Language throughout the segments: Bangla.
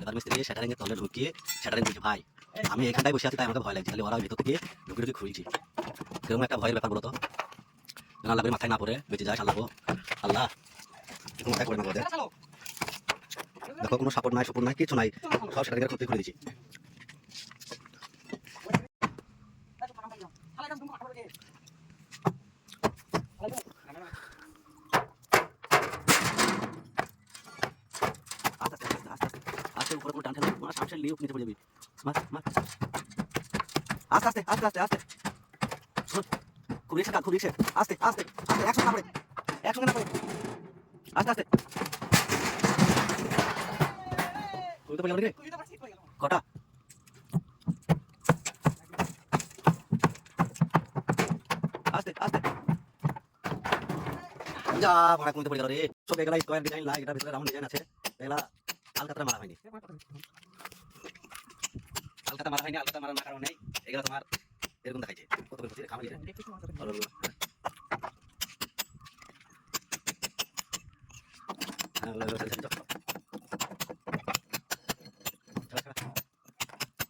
লেবার মিস্ত্রি শাটারিং এর তলে ঢুকিয়ে শাটারিং দিচ্ছে ভাই। আমি এখানটায় বসে আছি তাই আমাকে ভয় লাগছে, তাহলে ওরা ভেতর থেকে ঢুকে ঢুকে খুলছি। কিরকম একটা ভয়ের ব্যাপার বলো তো। আল্লাহ করে মাথায় না পড়ে বেঁচে যায় আল্লাহ। আল্লাহ মাথায় পড়ে না বলে দেখো, কোনো সাপোর্ট নাই, সাপোর্ট নাই, কিছু নাই, সব শাটারিং এর ক্ষতি করে দিচ্ছি। আস্তে উপরে কোনো টান ঠান না, সামনে লিয়ে নিচে পড়ে যাবি। মার মার আস্তে আস্তে আস্তে আস্তে আস্তে খুব রিক্সা খুব রিক্সা আস্তে আস্তে আস্তে একসঙ্গে না পড়ে, একসঙ্গে না পড়ে আস্তে আস্তে। তুই তো পড়ে গেলি রে কটা। আস্তে আস্তে যা ভাড়া কমতে পড়ে গেল রে। সব এগুলা স্কোয়ার ডিজাইন লাইক, এটার ভিতরে রাউন্ড ডিজাইন আছে, এগুলা আলকাতরা মারা হয়নি, আলকাতা মারা হয়নি, আলকাতা মারা না কারণে এগুলা তোমার এরকম দেখাইছে। কত করে খামাই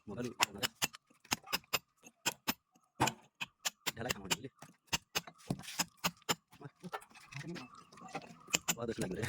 মোবাইল ঢালাই খামাই বুঝলি লাগবে